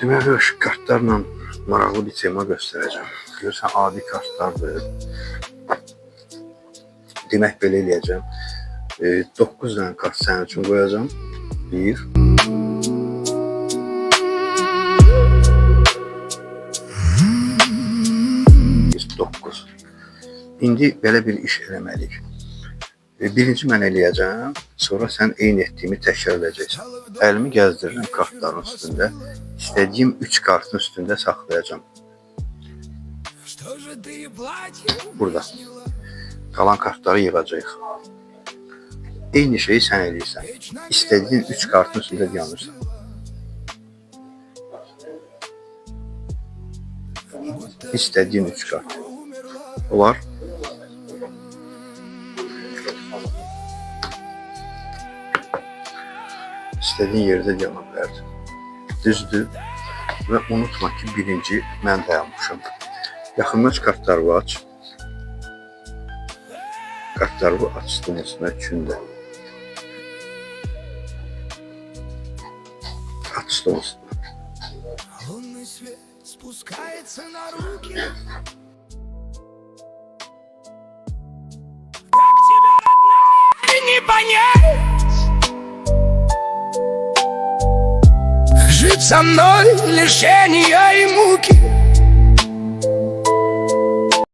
Demək, kartlarla maraqlı bir tema göstərəcəm. Görürsən, adi kartlardır. Demək, belə eləyəcəm. 9 dənə kart sənin üçün qoyacağım. 1 9. İndi belə bir iş eləməliyik. Birinci mən eləyəcəm, sonra sən eyni etdiyimi təkrar edəcəksən. Əlimi gəzdirirəm kartların üstündə. İstədiyim 3 kartın üstündə saxlayacağım. Burada. Qalan kartları yığacağıq. Eyni şeyi sən eləyirsən. İstədiyin 3 kartın üstündə dayanırsan. İstədiyin 3 kart. Olar. İstədiyin yerdə dayana bilərdin. Düzdür. Və unutma ki, birinci mən dayanmışam. Yaxınlaş, kartları aç. Kartları açdığın üstünə üçündə. Açdığın üstünə. Жить со мной лишения и муки.